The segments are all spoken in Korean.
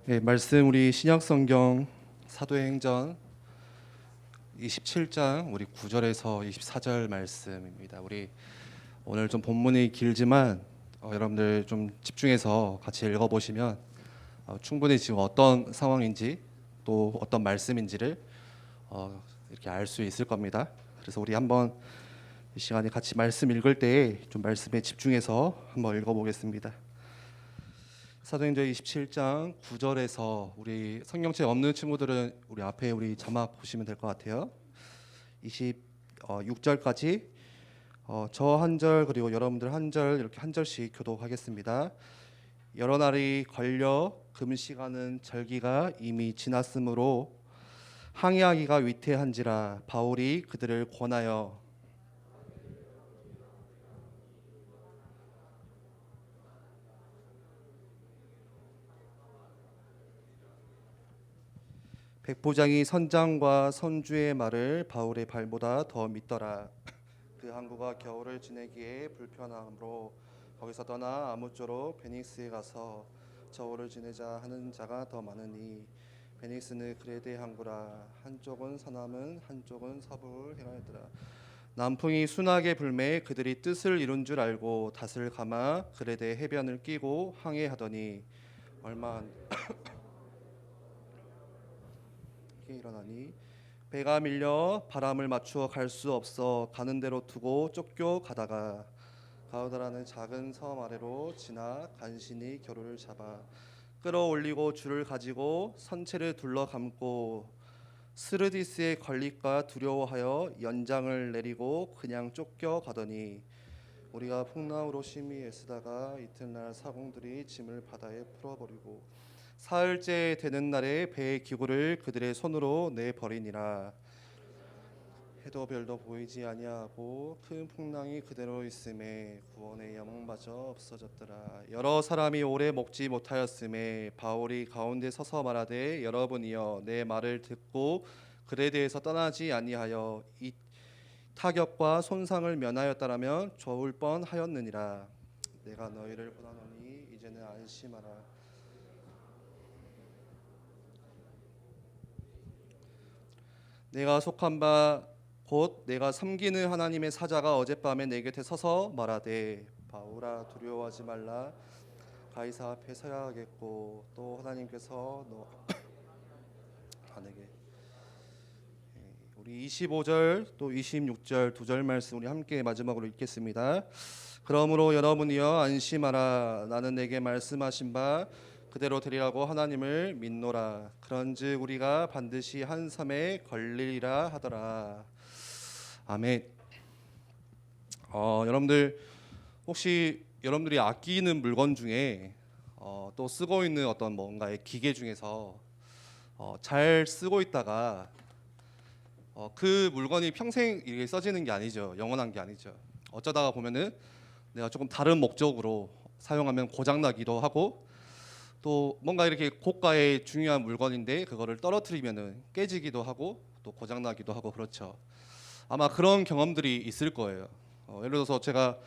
네, 말씀 우리 신약성경 사도행전 27장 우리 9절에서 24절 말씀입니다. 우리 오늘 좀 본문이 길지만 여러분들 좀 집중해서 같이 읽어보시면 충분히 지금 어떤 상황인지 또 어떤 말씀인지를 이렇게 알 수 있을 겁니다. 그래서 우리 한번 이 시간에 같이 말씀 읽을 때에 좀 말씀에 집중해서 한번 읽어보겠습니다. 사도행전 27장 9절에서 우리 성경책 없는 친구들은 우리 앞에 우리 자막 보시면 될 것 같아요. 26절까지 저 한 절 그리고 여러분들 한 절 이렇게 한 절씩 교독하겠습니다. 여러 날이 걸려 금시가는 절기가 이미 지났으므로 항의하기가 위태한지라 바울이 그들을 권하여 백부장이 선장과 선주의 말을 바울의 발보다 더 믿더라. 그 항구가 겨울을 지내기에 불편하므로 거기서 떠나 아무쪼록 베니스에 가서 겨울을 지내자 하는 자가 더 많으니 베니스는 그레데 항구라. 한쪽은 서남은 한쪽은 서부를 행하였더라. 남풍이 순하게 불매 그들이 뜻을 이룬 줄 알고 닷을 감아 그레데 해변을 끼고 항해하더니 얼마 안 일어나니 배가 밀려 바람을 맞추어 갈 수 없어 가는 대로 두고 쫓겨 가다가 가우다라는 작은 섬 아래로 지나 간신히 겨루를 잡아 끌어올리고 줄을 가지고 선체를 둘러 감고 스르디스에 걸릴까 두려워하여 연장을 내리고 그냥 쫓겨 가더니 우리가 풍랑으로 심히 애쓰다가 이튿날 사공들이 짐을 바다에 풀어버리고 사흘째 되는 날에 배의 기구를 그들의 손으로 내버리니라. 해도 별도 보이지 아니하고 큰 풍랑이 그대로 있음에 구원의 영마저 없어졌더라. 여러 사람이 오래 먹지 못하였음에 바울이 가운데 서서 말하되 여러분이여 내 말을 듣고 그에 대해서 떠나지 아니하여 이 타격과 손상을 면하였다라면 좋을 뻔하였느니라. 내가 너희를 권하노니 이제는 안심하라. 내가 속한 바 곧 내가 섬기는 하나님의 사자가 어젯밤에 내 곁에 서서 말하되 바울아 두려워하지 말라. 가이사 앞에 서야 하겠고 또 하나님께서 너 하늘에 우리 25절 또 26절 두 절 말씀 우리 함께 마지막으로 읽겠습니다. 그러므로 여러분이여 안심하라. 나는 내게 말씀하신 바 그대로 되리라고 하나님을 믿노라. 그런즉 우리가 반드시 한 섬에 걸리리라 하더라. 아멘. 여러분들 혹시 여러분들이 아끼는 물건 중에 또 쓰고 있는 어떤 뭔가의 기계 중에서 잘 쓰고 있다가 그 물건이 평생 이렇게 써지는 게 아니죠. 영원한 게 아니죠. 어쩌다가 보면은 내가 조금 다른 목적으로 사용하면 고장 나기도 하고 또 뭔가 이렇게 고가의 중요한 물건인데 그거를 떨어뜨리면은 깨지기도 하고 또 고장 나기도 하고 그렇죠. 아마 그런 경험들이 있을 거예요. 예를 들어서 제가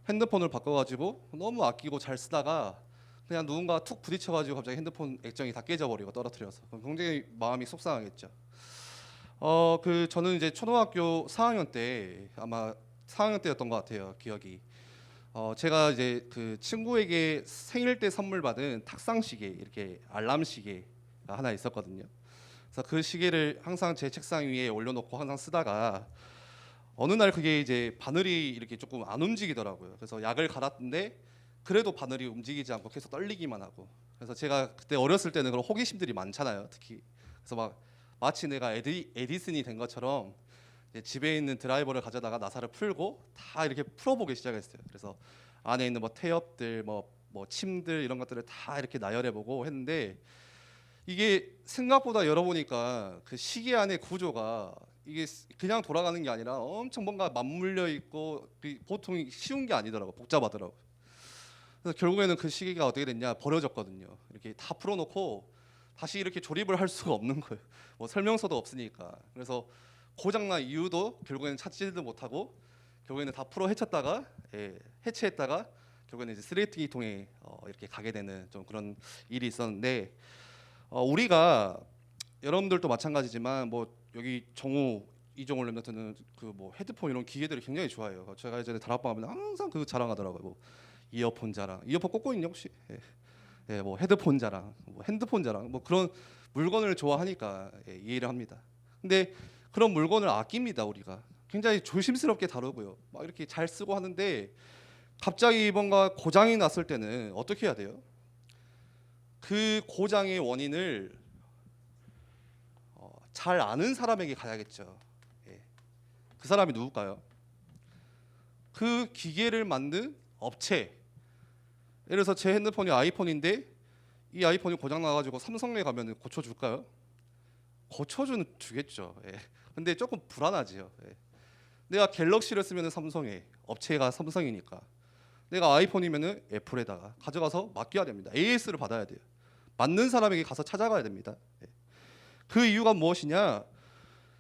핸드폰을 바꿔가지고 너무 아끼고 잘 쓰다가 그냥 누군가 툭 부딪혀가지고 갑자기 핸드폰 액정이 다 깨져버리고 떨어뜨려서 그럼 굉장히 마음이 속상하겠죠. 저는 이제 초등학교 4학년 때 아마 4학년 때였던 것 같아요. 기억이. 제가 이제 그 친구에게 생일 때 선물 받은 탁상 시계 이렇게 알람 시계가 하나 있었거든요. 그래서 그 시계를 항상 제 책상 위에 올려놓고 항상 쓰다가 어느 날 그게 이제 바늘이 이렇게 조금 안 움직이더라고요. 그래서 약을 갈았는데 그래도 바늘이 움직이지 않고 계속 떨리기만 하고. 그래서 제가 그때 어렸을 때는 그런 호기심들이 많잖아요, 특히. 그래서 막 마치 내가 에디슨이 된 것처럼 이제 집에 있는 드라이버를 가져다가 나사를 풀고 다 이렇게 풀어보기 시작했어요. 그래서 안에 있는 뭐 태엽들, 뭐 침들 이런 것들을 다 이렇게 나열해보고 했는데 이게 생각보다 열어보니까 그 시계 안의 구조가 이게 그냥 돌아가는 게 아니라 엄청 뭔가 맞물려 있고 보통 쉬운 게 아니더라고. 복잡하더라고. 그래서 결국에는 그 시계가 어떻게 됐냐, 버려졌거든요. 이렇게 다 풀어놓고 다시 이렇게 조립을 할 수가 없는 거예요. 뭐 설명서도 없으니까. 그래서 고장난 이유도 결국에는 찾지도 못하고 결국에는 다 풀어 헤쳤다가 해체했다가 결국에는 이제 쓰레기통에 이렇게 가게 되는 좀 그런 일이 있었는데 우리가 여러분들도 마찬가지지만 뭐 여기 정우 이종을 랩너트는 그 뭐 헤드폰 이런 기계들을 굉장히 좋아해요. 제가 예전에 다락방 하면 항상 그거 자랑하더라고요. 뭐 이어폰 자랑, 이어폰 꽂고 있냐 혹시? 예. 예, 뭐 헤드폰 자랑, 뭐 핸드폰 자랑, 뭐 그런 물건을 좋아하니까 예, 이해를 합니다. 근데 그런 물건을 아낍니다 우리가. 굉장히 조심스럽게 다루고요. 막 이렇게 잘 쓰고 하는데 갑자기 뭔가 고장이 났을 때는 어떻게 해야 돼요? 그 고장의 원인을 잘 아는 사람에게 가야겠죠. 예. 그 사람이 누굴까요? 그 기계를 만든 업체. 예를 들어서 제 핸드폰이 아이폰인데 이 아이폰이 고장 나가지고 삼성에 가면 고쳐줄까요? 고쳐주는 주겠죠. 예. 근데 조금 불안하지요. 예. 내가 갤럭시를 쓰면 삼성에 업체가 삼성이니까 내가 아이폰이면은 애플에다가 가져가서 맡겨야 됩니다. AS를 받아야 돼요. 맞는 사람에게 가서 찾아가야 됩니다. 예. 그 이유가 무엇이냐?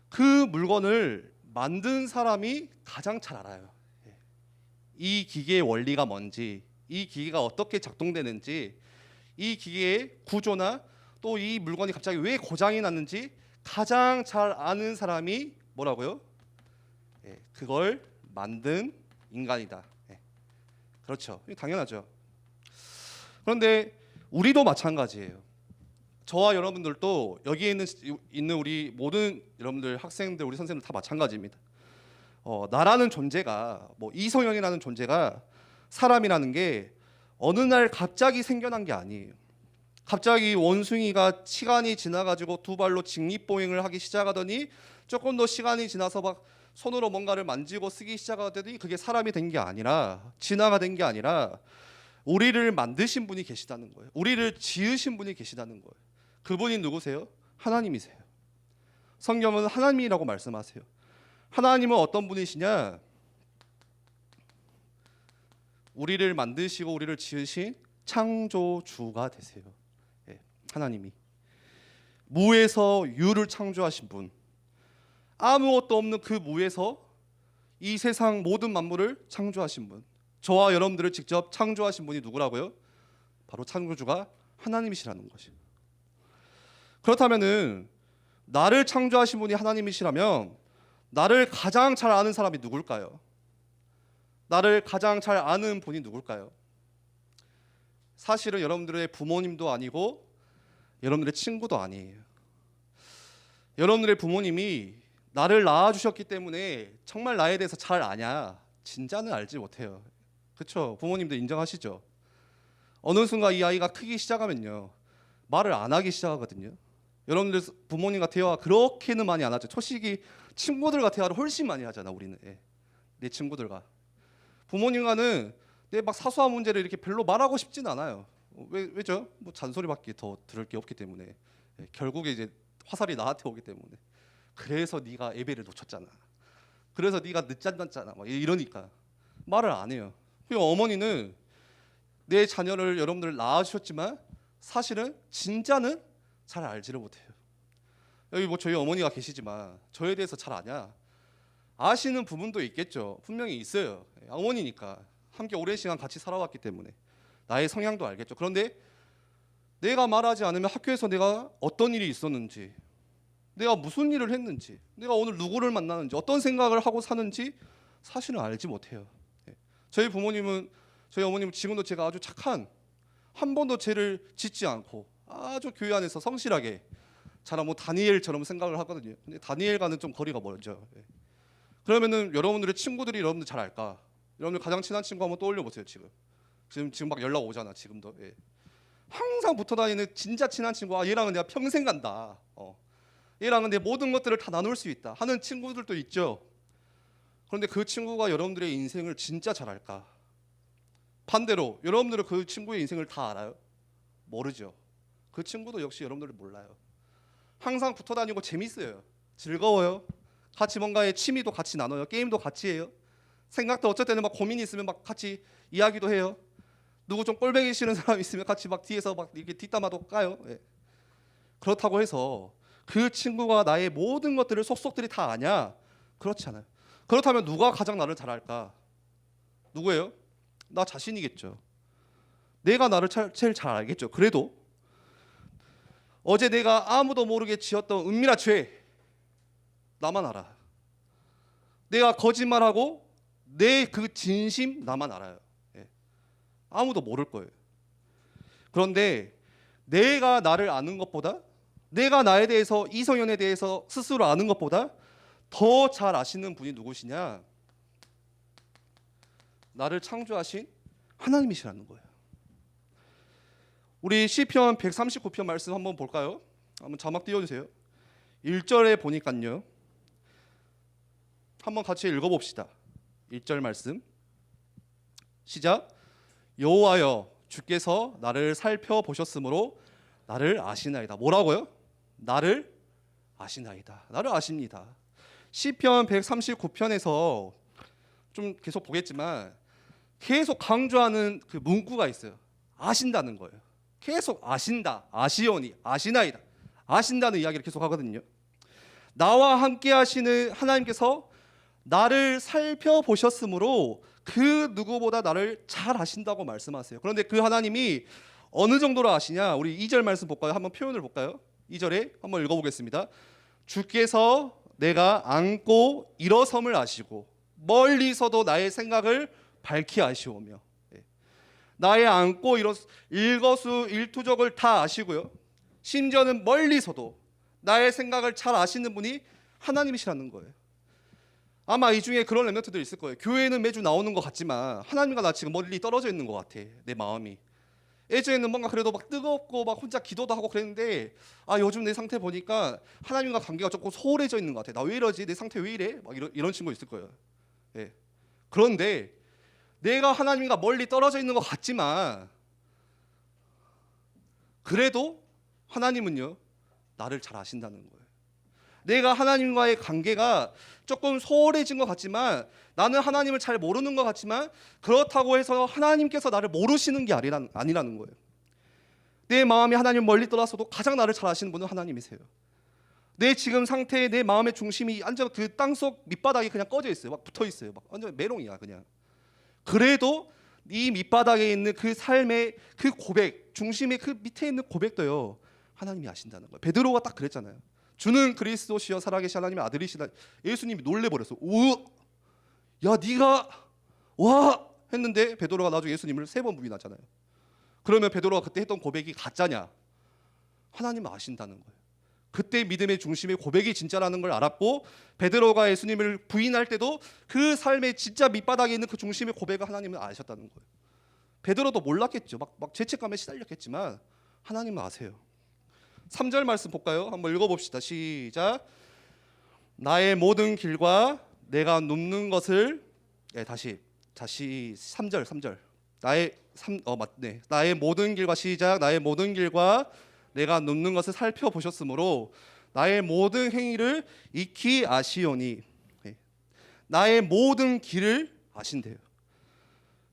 그 물건을 만든 사람이 가장 잘 알아요. 예. 이 기계의 원리가 뭔지, 이 기계가 어떻게 작동되는지, 이 기계의 구조나 또 이 물건이 갑자기 왜 고장이 났는지 가장 잘 아는 사람이 뭐라고요? 예, 그걸 만든 인간이다. 예, 그렇죠. 당연하죠. 그런데 우리도 마찬가지예요. 저와 여러분들도 여기에 있는 우리 모든 여러분들 학생들 우리 선생님들 다 마찬가지입니다. 나라는 존재가 뭐 이성현이라는 존재가 사람이라는 게 어느 날 갑자기 생겨난 게 아니에요. 갑자기 원숭이가 시간이 지나가지고 두 발로 직립보행을 하기 시작하더니 조금 더 시간이 지나서 막 손으로 뭔가를 만지고 쓰기 시작하더니 그게 사람이 된 게 아니라 진화가 된 게 아니라 우리를 만드신 분이 계시다는 거예요. 우리를 지으신 분이 계시다는 거예요. 그분이 누구세요? 하나님이세요. 성경은 하나님이라고 말씀하세요. 하나님은 어떤 분이시냐? 우리를 만드시고 우리를 지으신 창조주가 되세요. 예, 하나님이 무에서 유를 창조하신 분, 아무것도 없는 그 무에서 이 세상 모든 만물을 창조하신 분, 저와 여러분들을 직접 창조하신 분이 누구라고요? 바로 창조주가 하나님이시라는 것이에요. 그렇다면은 나를 창조하신 분이 하나님이시라면 나를 가장 잘 아는 사람이 누굴까요? 나를 가장 잘 아는 분이 누굴까요? 사실은 여러분들의 부모님도 아니고 여러분들의 친구도 아니에요. 여러분들의 부모님이 나를 낳아주셨기 때문에 정말 나에 대해서 잘 아냐? 진짜는 알지 못해요. 그렇죠? 부모님들 인정하시죠? 어느 순간 이 아이가 크기 시작하면요 말을 안 하기 시작하거든요. 여러분들 부모님과 대화 그렇게는 많이 안 하죠. 초식이 친구들과 대화를 훨씬 많이 하잖아. 우리는 내 친구들과 부모님과는 내 막 사소한 문제를 이렇게 별로 말하고 싶진 않아요. 왜죠? 뭐 잔소리밖에 더 들을 게 없기 때문에. 결국에 이제 화살이 나한테 오기 때문에. 그래서 네가 예배를 놓쳤잖아. 그래서 네가 늦잠잤잖아. 막 이러니까 말을 안 해요. 그리고 어머니는 내 자녀를 여러분들 낳아주셨지만 사실은 진짜는 잘 알지를 못해요. 여기 뭐 저희 어머니가 계시지만 저에 대해서 잘 아냐? 아시는 부분도 있겠죠. 분명히 있어요. 어머니니까 함께 오랜 시간 같이 살아왔기 때문에 나의 성향도 알겠죠. 그런데 내가 말하지 않으면 학교에서 내가 어떤 일이 있었는지, 내가 무슨 일을 했는지, 내가 오늘 누구를 만나는지, 어떤 생각을 하고 사는지 사실은 알지 못해요. 저희 부모님은, 저희 어머님은 지금도 제가 아주 착한, 한 번도 죄를 짓지 않고 아주 교회 안에서 성실하게 자라 뭐 다니엘처럼 생각을 하거든요. 근데 다니엘과는 좀 거리가 멀죠. 그러면은 여러분들의 친구들이 여러분들 잘 알까? 여러분들 가장 친한 친구 한번 떠올려 보세요. 지금 막 연락 오잖아. 지금도 항상 붙어 다니는 진짜 친한 친구. 아, 얘랑은 내가 평생 간다. 얘랑은 내 모든 것들을 다 나눌 수 있다 하는 친구들도 있죠. 그런데 그 친구가 여러분들의 인생을 진짜 잘 알까? 반대로 여러분들은 그 친구의 인생을 다 알아요? 모르죠. 그 친구도 역시 여러분들을 몰라요. 항상 붙어 다니고 재밌어요. 즐거워요. 같이 뭔가의 취미도 같이 나눠요. 게임도 같이 해요. 생각도 어쩔 때는 막 고민이 있으면 막 같이 이야기도 해요. 누구 좀 꼴보기 싫은 사람 있으면 같이 막 뒤에서 막 이렇게 뒷담화도 까요. 그렇다고 해서 그 친구가 나의 모든 것들을 속속들이 다 아냐? 그렇지 않아요. 그렇다면 누가 가장 나를 잘 알까? 누구예요? 나 자신이겠죠. 내가 나를 제일 잘 알겠죠. 그래도 어제 내가 아무도 모르게 지었던 은밀한 죄 나만 알아. 내가 거짓말하고 내 그 진심 나만 알아요. 예. 아무도 모를 거예요. 그런데 내가 나를 아는 것보다, 내가 나에 대해서, 이성현에 대해서 스스로 아는 것보다 더 잘 아시는 분이 누구시냐? 나를 창조하신 하나님이시라는 거예요. 우리 시편 139편 말씀 한번 볼까요? 한번 자막 띄워주세요. 1절에 보니까요, 한번 같이 읽어봅시다. 1절 말씀 시작. 여호와여, 주께서 나를 살펴보셨으므로 나를 아시나이다. 뭐라고요? 나를 아시나이다. 나를 아십니다. 시편 139편에서 좀 계속 보겠지만 계속 강조하는 그 문구가 있어요. 아신다는 거예요. 계속 아신다, 아시오니, 아시나이다, 아신다는 이야기를 계속 하거든요. 나와 함께 하시는 하나님께서 나를 살펴보셨으므로 그 누구보다 나를 잘 아신다고 말씀하세요. 그런데 그 하나님이 어느 정도로 아시냐? 우리 2절 말씀 볼까요? 한번 표현을 볼까요? 2절에 한번 읽어보겠습니다. 주께서 내가 앉고 일어섬을 아시고 멀리서도 나의 생각을 밝히 아시오며. 나의 앉고 일거수일투족을 다 아시고요, 심지어는 멀리서도 나의 생각을 잘 아시는 분이 하나님이시라는 거예요. 아마 이 중에 그런 렘넌트들 있을 거예요. 교회는 매주 나오는 것 같지만 하나님과 나 지금 멀리 떨어져 있는 것 같아. 내 마음이 예전에는 뭔가 그래도 막 뜨겁고 막 혼자 기도도 하고 그랬는데, 요즘 내 상태 보니까 하나님과 관계가 조금 소홀해져 있는 것 같아. 나 왜 이러지? 내 상태 왜 이래? 막 이런 친구 있을 거예요. 예. 그런데 내가 하나님과 멀리 떨어져 있는 것 같지만 그래도 하나님은요, 나를 잘 아신다는 거예요. 내가 하나님과의 관계가 조금 소홀해진 것 같지만, 나는 하나님을 잘 모르는 것 같지만 그렇다고 해서 하나님께서 나를 모르시는 게 아니라는 거예요. 내 마음이 하나님 멀리 떠나서도 가장 나를 잘 아시는 분은 하나님이세요. 내 지금 상태에 내 마음의 중심이 완전 그 땅속 밑바닥에 그냥 꺼져 있어요. 막 붙어 있어요. 막 완전 메롱이야 그냥. 그래도 이 밑바닥에 있는 그 삶의 그 고백, 중심의 그 밑에 있는 고백도요, 하나님이 아신다는 거예요. 베드로가 딱 그랬잖아요. 주는 그리스도시여 살아계신 하나님의 아들이시다. 예수님이 놀래버렸어. 야 네가 와 했는데 베드로가 나중에 예수님을 3번 부인하잖아요. 그러면 베드로가 그때 했던 고백이 가짜냐? 하나님은 아신다는 거예요. 그때 믿음의 중심의 고백이 진짜라는 걸 알았고, 베드로가 예수님을 부인할 때도 그 삶의 진짜 밑바닥에 있는 그 중심의 고백을 하나님은 아셨다는 거예요. 베드로도 몰랐겠죠. 막 죄책감에 시달렸겠지만 하나님은 아세요. 3절 말씀 볼까요? 한번 읽어봅시다. 시작. 나의 모든 길과 내가 눕는 것을, 다시 3절. 나의 모든 길과, 시작. 나의 모든 길과 내가 눕는 것을 살펴보셨으므로 나의 모든 행위를 익히 아시오니. 나의 모든 길을 아신대요.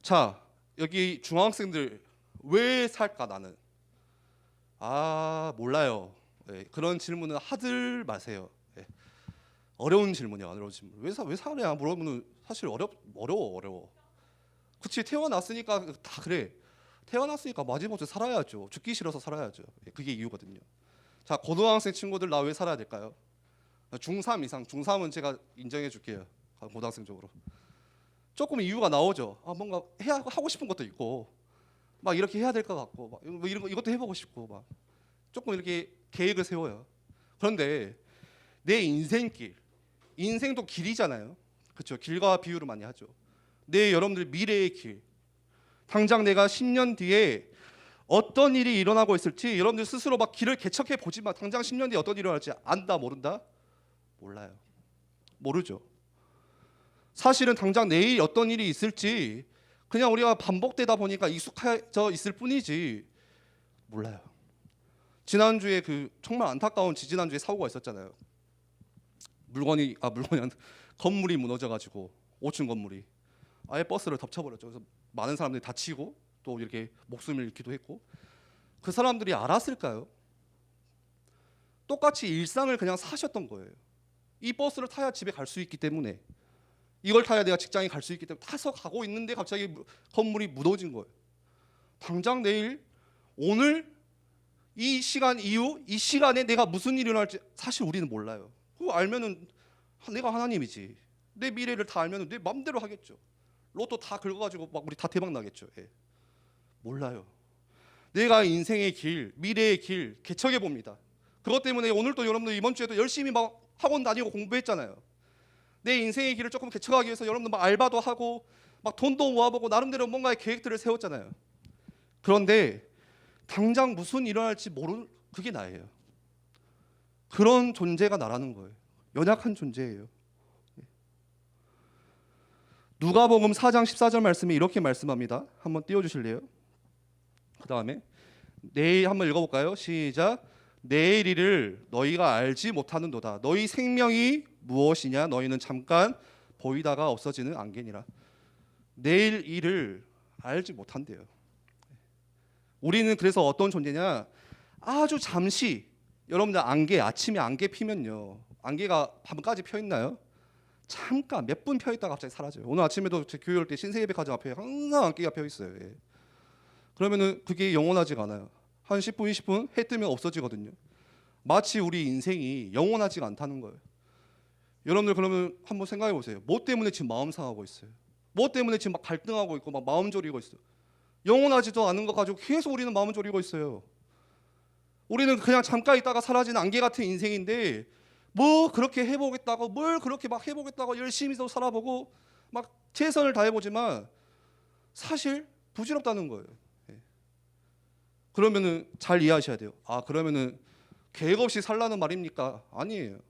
자, 여기 중학생들 왜 살까 나는? 몰라요. 그런 질문은 하들 마세요. 어려운 질문이야. 어려운 질문. 왜 사냐 물어보면 사실 어려워. 그치, 태어났으니까 다 그래. 태어났으니까 마지못해 살아야죠. 죽기 싫어서 살아야죠. 그게 이유거든요. 자, 고등학생 친구들 나 왜 살아야 될까요? 중3 이상, 중3은 제가 인정해 줄게요. 고등학생 쪽으로. 조금 이유가 나오죠. 뭔가 하고 싶은 것도 있고, 막 이렇게 해야 될 것 같고, 막 이것도 해보고 싶고, 막 조금 이렇게 계획을 세워요. 그런데 내 인생길, 인생도 길이잖아요. 그렇죠? 길과 비유를 많이 하죠. 여러분들 미래의 길, 당장 내가 10년 뒤에 어떤 일이 일어나고 있을지 여러분들 스스로 막 길을 개척해 보지만 당장 10년 뒤에 어떤 일이 일어날지 안다 모른다? 몰라요. 모르죠. 사실은 당장 내일 어떤 일이 있을지 그냥 우리가 반복되다 보니까 익숙해져 있을 뿐이지 몰라요. 지난주에 정말 안타까운 지난주에 사고가 있었잖아요. 건물이 무너져가지고 5층 건물이 아예 버스를 덮쳐버렸죠. 그래서 많은 사람들이 다치고 또 이렇게 목숨을 잃기도 했고, 그 사람들이 알았을까요? 똑같이 일상을 그냥 사셨던 거예요. 이 버스를 타야 집에 갈 수 있기 때문에, 이걸 타야 내가 직장에 갈 수 있기 때문에 타서 가고 있는데 갑자기 건물이 무너진 거예요. 당장 내일, 오늘 이 시간 이후 이 시간에 내가 무슨 일이 일어날지 사실 우리는 몰라요. 그거 알면은 내가 하나님이지. 내 미래를 다 알면은 내 맘대로 하겠죠. 로또 다 긁어가지고 막 우리 다 대박 나겠죠. 예. 몰라요. 내가 인생의 길, 미래의 길 개척해 봅니다. 그것 때문에 오늘도 여러분들 이번 주에도 열심히 막 학원 다니고 공부했잖아요. 내 인생의 길을 조금 개척하기 위해서 여러분들 막 알바도 하고 막 돈도 모아보고 나름대로 뭔가의 계획들을 세웠잖아요. 그런데 당장 무슨 일어날지 모르는 그게 나예요. 그런 존재가 나라는 거예요. 연약한 존재예요. 누가복음 4장 14절 말씀에 이렇게 말씀합니다. 한번 띄워주실래요? 그 다음에 내일 한번 읽어볼까요? 시작. 내일 일을 너희가 알지 못하는도다. 너희 생명이 무엇이냐? 너희는 잠깐 보이다가 없어지는 안개니라. 내일 일을 알지 못한대요. 우리는 그래서 어떤 존재냐? 아주 잠시 여러분들 안개 아침에 안개 피면요. 안개가 밤까지 펴 있나요? 잠깐 몇 분 펴 있다가 갑자기 사라져요. 오늘 아침에도 제 교회 올 때 신세계백화점 앞에 항상 안개가 펴 있어요. 예. 그러면은 그게 영원하지가 않아요. 한 10분, 20분 해 뜨면 없어지거든요. 마치 우리 인생이 영원하지가 않다는 거예요. 여러분들 그러면 한번 생각해 보세요. 뭐 때문에 지금 마음 상하고 있어요? 뭐 때문에 지금 막 갈등하고 있고 막 마음 졸이고 있어요? 영원하지도 않은 거 가지고 계속 우리는 마음 졸이고 있어요. 우리는 그냥 잠깐 있다가 사라지는 안개 같은 인생인데 뭐 그렇게 해보겠다고 뭘 그렇게 막 해보겠다고 열심히 또 살아보고 막 최선을 다해보지만 사실 부질없다는 거예요. 예. 그러면은 잘 이해하셔야 돼요. 아 그러면은 계획 없이 살라는 말입니까? 아니에요.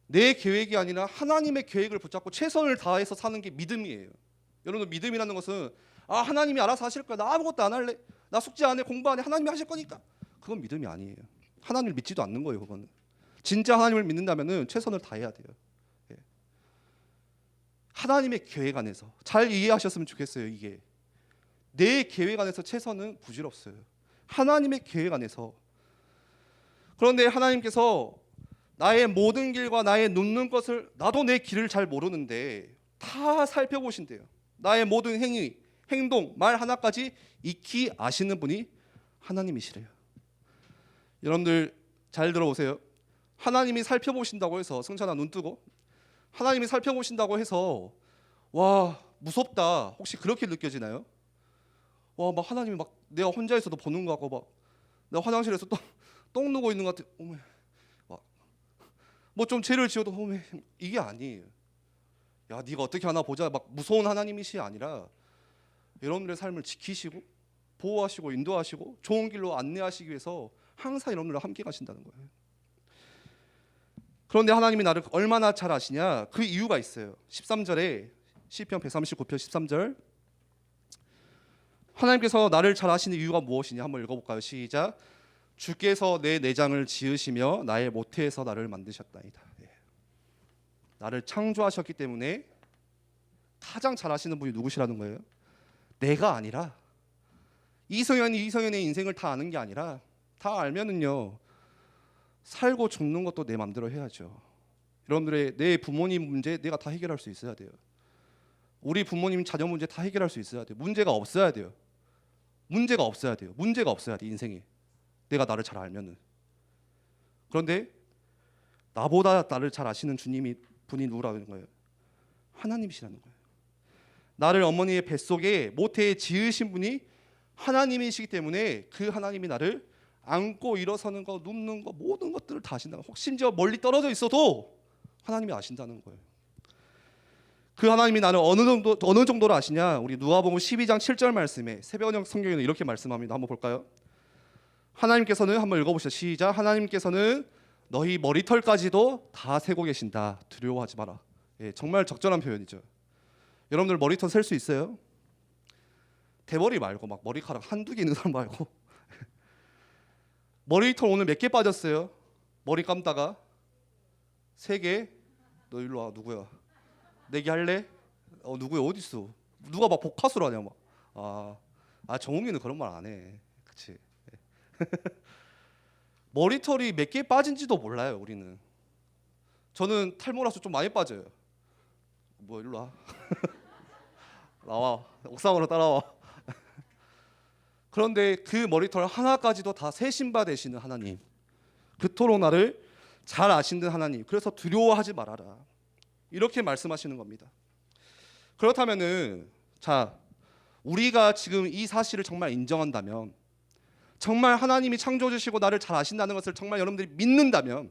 내 계획이 아니라 하나님의 계획을 붙잡고 최선을 다해서 사는 게 믿음이에요. 여러분 믿음이라는 것은 아 하나님이 알아서 하실 거야. 나 아무것도 안 할래. 나 숙제 안 해. 공부 안 해. 하나님이 하실 거니까. 그건 믿음이 아니에요. 하나님을 믿지도 않는 거예요. 그거는. 진짜 하나님을 믿는다면은 최선을 다해야 돼요. 예. 하나님의 계획 안에서 잘 이해하셨으면 좋겠어요. 이게 내 계획 안에서 최선은 부질없어요. 하나님의 계획 안에서. 그런데 하나님께서 나의 모든 길과 나의 눕는 것을 나도 내 길을 잘 모르는데 다 살펴보신대요. 나의 모든 행위, 행동, 말 하나까지 익히 아시는 분이 하나님이시래요. 여러분들 잘 들어보세요. 하나님이 살펴보신다고 해서 승찬아 눈 뜨고 하나님이 살펴보신다고 해서 와 무섭다 혹시 그렇게 느껴지나요? 와 막 하나님이 막 내가 혼자 있어도 보는 거 같고 막 내가 화장실에서 똥 누고 있는 것 같아. 어머 뭐 좀 죄를 지어도 어머 이게 아니에요. 야 네가 어떻게 하나 보자 막 무서운 하나님이시 아니라 여러분들의 삶을 지키시고 보호하시고 인도하시고 좋은 길로 안내하시기 위해서 항상 여러분들과 함께 가신다는 거예요. 그런데 하나님이 나를 얼마나 잘 아시냐? 그 이유가 있어요. 13절에 시편 139편 13절 하나님께서 나를 잘 아시는 이유가 무엇이냐 한번 읽어볼까요? 시작. 주께서 내 내장을 지으시며 나의 모태에서 나를 만드셨다이다. 예. 나를 창조하셨기 때문에 가장 잘 아시는 분이 누구시라는 거예요? 내가 아니라 이성현이 이성현의 인생을 다 아는 게 아니라 다 알면은요 살고 죽는 것도 내 맘대로 해야죠. 여러분들의 내 부모님 문제 내가 다 해결할 수 있어야 돼요. 우리 부모님 자녀 문제 다 해결할 수 있어야 돼요. 문제가 없어야 돼요. 문제가 없어야 돼요. 문제가 없어야 돼 인생에. 내가 나를 잘 알면은. 그런데 나보다 나를 잘 아시는 주님이 분이 누구라는 거예요? 하나님이시라는 거예요. 나를 어머니의 뱃속에 모태에 지으신 분이 하나님이시기 때문에 그 하나님이 나를 안고 일어서는 거, 눕는 거 모든 것들을 다 아신다는 거예요. 혹시 심지어 멀리 떨어져 있어도 하나님이 아신다는 거예요. 그 하나님이 나를 어느 정도로 아시냐? 우리 누가복음 12장 7절 말씀에 새벽역 성경에는 이렇게 말씀합니다. 한번 볼까요? 하나님께서는 한번 읽어보시죠. 시작. 하나님께서는 너희 머리털까지도 다 세고 계신다. 두려워하지 마라. 예, 정말 적절한 표현이죠. 여러분들 머리털 셀 수 있어요? 대머리 말고 막 머리카락 한두 개 있는 사람 말고 머리털 오늘 몇 개 빠졌어요? 머리 감다가 3개? 너 일로 와. 누구야? 내기 할래? 누구야? 어디 있어? 누가 막 복화수로 하냐 막. 정웅이는 그런 말 안 해. 그치? 머리털이 몇 개 빠진지도 몰라요. 우리는. 저는 탈모라서 좀 많이 빠져요. 뭐 일로 와. 나와. 옥상으로 따라와. 그런데 그 머리털 하나까지도 다 세신바 되시는 하나님, 그토록 나를 잘 아시는 하나님, 그래서 두려워하지 말아라, 이렇게 말씀하시는 겁니다. 그렇다면은 자, 우리가 지금 이 사실을 정말 인정한다면, 정말 하나님이 창조주시고 나를 잘 아신다는 것을 정말 여러분들이 믿는다면요,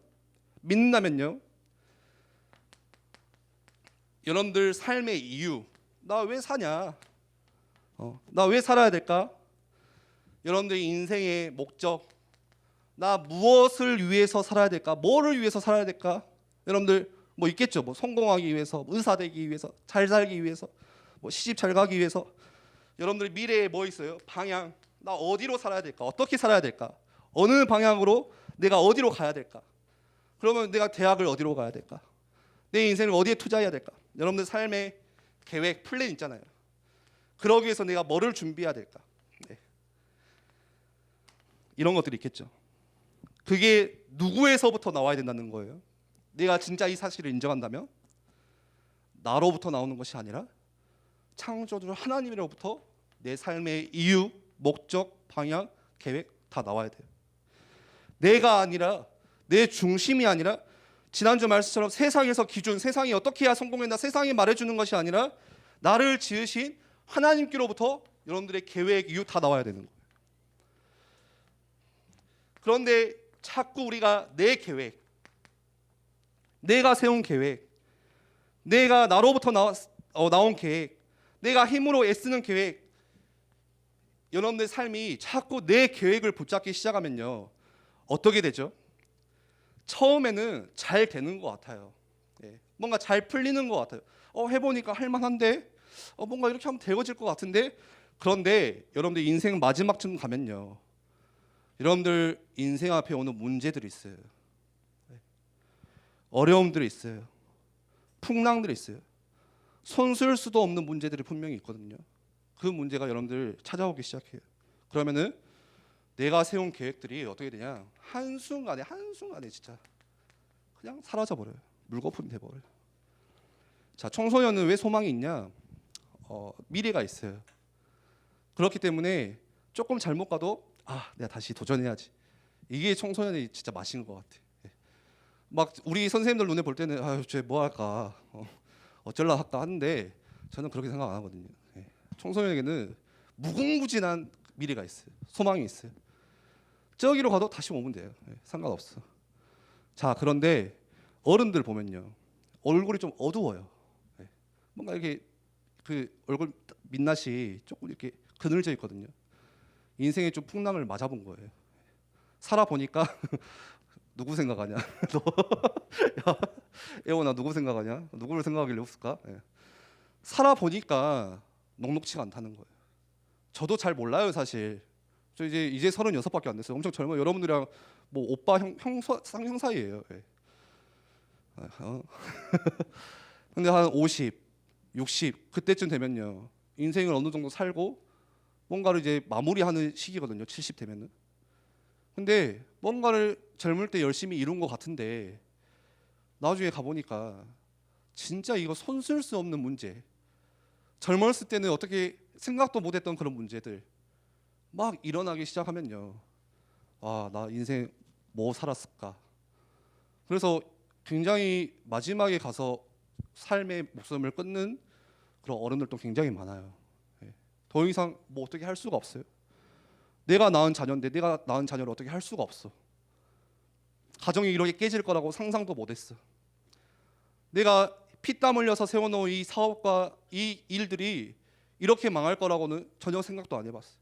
여러분들 삶의 이유, 나 왜 사냐, 나 왜 살아야 될까, 여러분들 인생의 목적, 나 무엇을 위해서 살아야 될까, 뭐를 위해서 살아야 될까, 여러분들 뭐 있겠죠. 뭐 성공하기 위해서, 의사 되기 위해서, 잘 살기 위해서, 뭐 시집 잘 가기 위해서. 여러분들 미래에 뭐 있어요? 방향, 나 어디로 살아야 될까, 어떻게 살아야 될까, 어느 방향으로 내가 어디로 가야 될까, 그러면 내가 대학을 어디로 가야 될까, 내 인생을 어디에 투자해야 될까. 여러분들 삶의 계획, 플랜 있잖아요. 그러기 위해서 내가 뭐를 준비해야 될까. 네. 이런 것들이 있겠죠. 그게 누구에서부터 나와야 된다는 거예요. 내가 진짜 이 사실을 인정한다면 나로부터 나오는 것이 아니라 창조주 하나님으로부터 내 삶의 이유, 목적, 방향, 계획 다 나와야 돼요. 내가 아니라, 내 중심이 아니라, 지난주 말씀처럼 세상에서 기준, 세상이 어떻게 해야 성공했나, 세상이 말해주는 것이 아니라 나를 지으신 하나님께로부터 여러분들의 계획, 이유 다 나와야 되는 거예요. 그런데 자꾸 우리가 내 계획, 내가 세운 계획, 내가 나로부터 나온 계획, 내가 힘으로 애쓰는 계획, 여러분들 삶이 자꾸 내 계획을 붙잡기 시작하면요, 어떻게 되죠? 처음에는 잘 되는 것 같아요. 뭔가 잘 풀리는 것 같아요. 해보니까 할만한데, 뭔가 이렇게 하면 되어질 것 같은데. 그런데 여러분들 인생 마지막쯤 가면요, 여러분들 인생 앞에 오는 문제들이 있어요. 어려움들이 있어요. 풍랑들이 있어요. 손쓸 수도 없는 문제들이 분명히 있거든요. 그 문제가 여러분들 찾아오기 시작해요. 그러면은 내가 세운 계획들이 어떻게 되냐, 한순간에 진짜 그냥 사라져버려요. 물거품이 돼버려요. 자, 청소년은 왜 소망이 있냐? 미래가 있어요. 그렇기 때문에 조금 잘못 가도 내가 다시 도전해야지. 이게 청소년의 진짜 맛인 것 같아. 막 우리 선생님들 눈에 볼 때는 쟤 뭐 할까, 어쩔라 할까 하는데 저는 그렇게 생각 안 하거든요. 청소년에게는 무궁무진한 미래가 있어요. 소망이 있어요. 저기로 가도 다시 오면 돼요. 상관없어. 자, 그런데 어른들 보면요, 얼굴이 좀 어두워요. 뭔가 이렇게 그 얼굴 민낯이 조금 이렇게 그늘져 있거든요. 인생에 좀 풍랑을 맞아본 거예요. 살아보니까 누구 생각하냐? 너, 야, 애원아, 누구 생각하냐? 누구를 생각하길래 웃을까? 살아보니까 녹록치가 않다는 거예요. 저도 잘 몰라요, 사실. 저 이제 36밖에 안 됐어요. 엄청 젊어요. 여러분들이랑 뭐 오빠 쌍형 사이예요. 근데 한 50, 60 그때쯤 되면요, 인생을 어느 정도 살고 뭔가를 이제 마무리하는 시기거든요. 70 되면은. 근데 뭔가를 젊을 때 열심히 이룬 것 같은데 나중에 가보니까 진짜 이거 손 쓸 수 없는 문제, 젊었을 때는 어떻게 생각도 못했던 그런 문제들 막 일어나기 시작하면요, 나 인생 뭐 살았을까. 그래서 굉장히 마지막에 가서 삶의 목숨을 끊는 그런 어른들도 굉장히 많아요. 더 이상 뭐 어떻게 할 수가 없어요. 내가 낳은 자녀인데 내가 낳은 자녀를 어떻게 할 수가 없어. 가정이 이렇게 깨질 거라고 상상도 못했어. 내가 피땀 흘려서 세워놓은 이 사업과 이 일들이 이렇게 망할 거라고는 전혀 생각도 안 해봤어.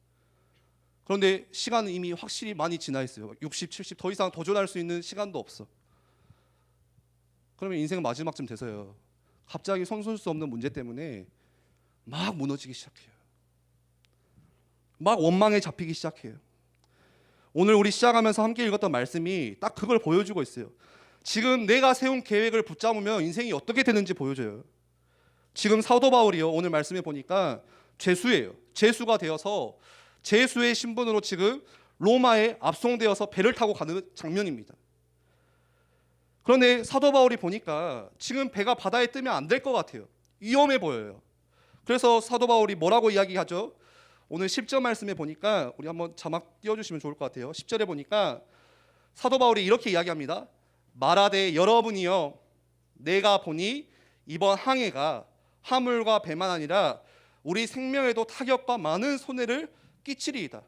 그런데 시간은 이미 확실히 많이 지나 있어요. 60, 70 더 이상 도전할 수 있는 시간도 없어. 그러면 인생 마지막쯤 돼서요, 갑자기 손쓸 수 없는 문제 때문에 막 무너지기 시작해요. 막 원망에 잡히기 시작해요. 오늘 우리 시작하면서 함께 읽었던 말씀이 딱 그걸 보여주고 있어요. 지금 내가 세운 계획을 붙잡으면 인생이 어떻게 되는지 보여줘요. 지금 사도 바울이요, 오늘 말씀해 보니까 죄수예요. 죄수가 되어서 죄수의 신분으로 지금 로마에 압송되어서 배를 타고 가는 장면입니다. 그런데 사도 바울이 보니까 지금 배가 바다에 뜨면 안 될 것 같아요. 위험해 보여요. 그래서 사도 바울이 뭐라고 이야기하죠? 오늘 10절 말씀에 보니까 우리 한번 자막 띄워주시면 좋을 것 같아요. 10절에 보니까 사도 바울이 이렇게 이야기합니다. 말하되 여러분이여 내가 보니 이번 항해가 화물과 배만 아니라 우리 생명에도 타격과 많은 손해를 끼치리이다.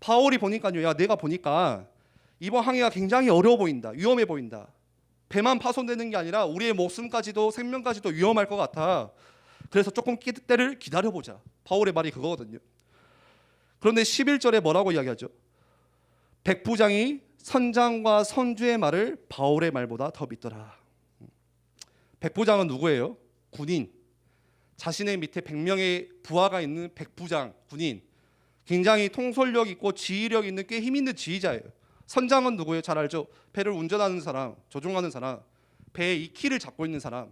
바울이 보니까요, 야 내가 보니까 이번 항해가 굉장히 어려워 보인다, 위험해 보인다. 배만 파손되는 게 아니라 우리의 목숨까지도 생명까지도 위험할 것 같아. 그래서 조금 때를 기다려보자. 바울의 말이 그거거든요. 그런데 11절에 뭐라고 이야기하죠? 백부장이 선장과 선주의 말을 바울의 말보다 더 믿더라. 백부장은 누구예요? 군인. 자신의 밑에 100명의 부하가 있는 백부장, 군인. 굉장히 통솔력 있고 지휘력 있는 꽤 힘 있는 지휘자예요. 선장은 누구예요? 잘 알죠? 배를 운전하는 사람, 조종하는 사람, 배의 이 키를 잡고 있는 사람,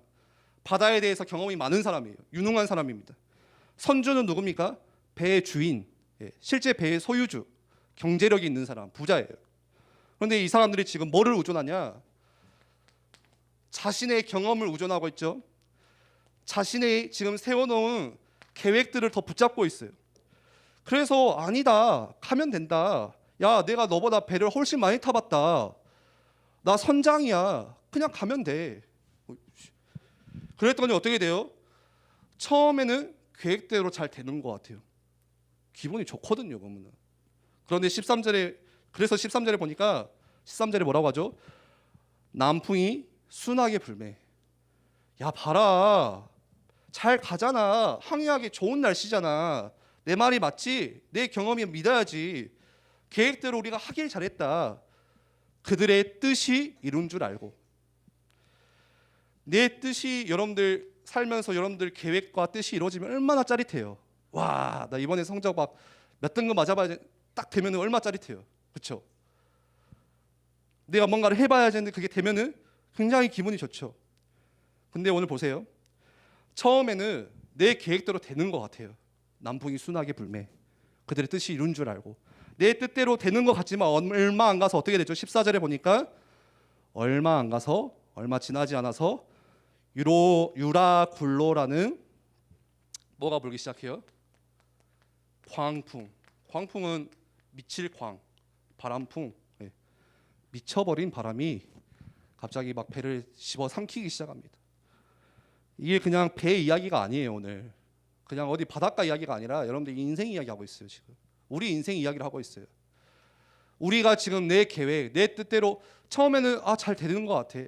바다에 대해서 경험이 많은 사람이에요. 유능한 사람입니다. 선주는 누굽니까? 배의 주인, 실제 배의 소유주, 경제력이 있는 사람, 부자예요. 그런데 이 사람들이 지금 뭐를 의존하냐? 자신의 경험을 의존하고 있죠. 자신의 지금 세워놓은 계획들을 더 붙잡고 있어요. 그래서 아니다, 가면 된다. 야, 내가 너보다 배를 훨씬 많이 타봤다. 나 선장이야. 그냥 가면 돼. 그랬더니 어떻게 돼요? 처음에는 계획대로 잘 되는 것 같아요. 기분이 좋거든요, 그러면. 그런데 13절에 그래서 13절에 보니까 13절에 뭐라고 하죠? 남풍이 순하게 불매. 야, 봐라. 잘 가잖아. 항해하기 좋은 날씨잖아. 내 말이 맞지? 내 경험이 믿어야지. 계획대로 우리가 하길 잘했다. 그들의 뜻이 이룬 줄 알고. 내 뜻이 여러분들 살면서 여러분들 계획과 뜻이 이루어지면 얼마나 짜릿해요. 와, 나 이번에 성적 막 몇 등급 맞아봐야 딱 되면 얼마나 짜릿해요. 그렇죠? 내가 뭔가를 해봐야 하는데 그게 되면은 굉장히 기분이 좋죠. 근데 오늘 보세요. 처음에는 내 계획대로 되는 것 같아요. 남풍이 순하게 불매. 그들의 뜻이 이룬 줄 알고. 내 뜻대로 되는 것 같지만 얼마 안 가서 어떻게 되죠? 14절에 보니까 얼마 안 가서 얼마 지나지 않아서 유라굴로라는 뭐가 불기 시작해요? 광풍. 광풍은 미칠 광, 바람풍. 미쳐버린 바람이 갑자기 막 배를 집어삼키기 시작합니다. 이게 그냥 배 이야기가 아니에요. 오늘 그냥 어디 바닷가 이야기가 아니라 여러분들 인생 이야기 하고 있어요. 지금 우리 인생 이야기를 하고 있어요. 우리가 지금 내 계획, 내 뜻대로 처음에는 잘 되는 것 같아.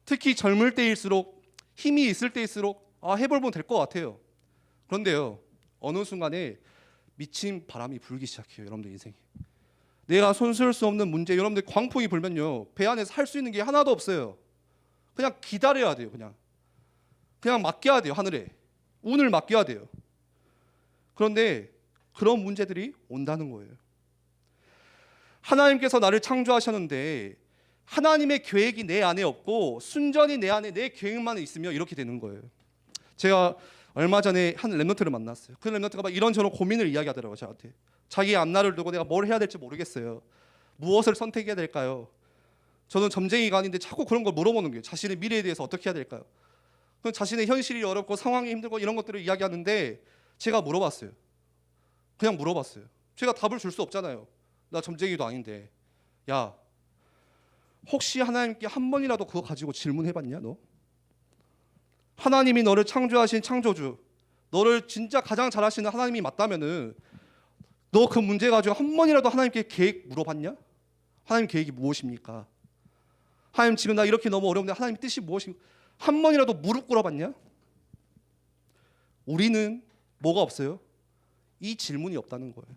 특히 젊을 때일수록 힘이 있을 때일수록 해보면 될 것 같아요. 그런데요, 어느 순간에 미친 바람이 불기 시작해요. 여러분들 인생에 내가 손쓸 수 없는 문제, 여러분들 광풍이 불면요, 배 안에서 할 수 있는 게 하나도 없어요. 그냥 기다려야 돼요. 그냥 맡겨야 돼요. 하늘에 운을 맡겨야 돼요. 그런데 그런 문제들이 온다는 거예요. 하나님께서 나를 창조하셨는데 하나님의 계획이 내 안에 없고 순전히 내 안에 내 계획만 있으면 이렇게 되는 거예요. 제가 얼마 전에 한 랩런트를 만났어요. 그 랩런트가 막 이런저런 고민을 이야기하더라고요. 저한테 자기 앞날을 두고 내가 뭘 해야 될지 모르겠어요. 무엇을 선택해야 될까요? 저는 점쟁이가 아닌데 자꾸 그런 걸 물어보는 거예요. 자신의 미래에 대해서 어떻게 해야 될까요? 그럼 자신의 현실이 어렵고 상황이 힘들고 이런 것들을 이야기하는데 제가 물어봤어요. 그냥 물어봤어요. 제가 답을 줄 수 없잖아요. 나 점쟁이도 아닌데. 야, 혹시 하나님께 한 번이라도 그거 가지고 질문해봤냐 너? 하나님이 너를 창조하신 창조주, 너를 진짜 가장 잘하시는 하나님이 맞다면은 너 그 문제 가지고 한 번이라도 하나님께 계획 물어봤냐? 하나님 계획이 무엇입니까? 하나님 지금 나 이렇게 너무 어려운데 하나님 뜻이 무엇입니까? 한 번이라도 무릎 꿇어봤냐? 우리는 뭐가 없어요? 이 질문이 없다는 거예요.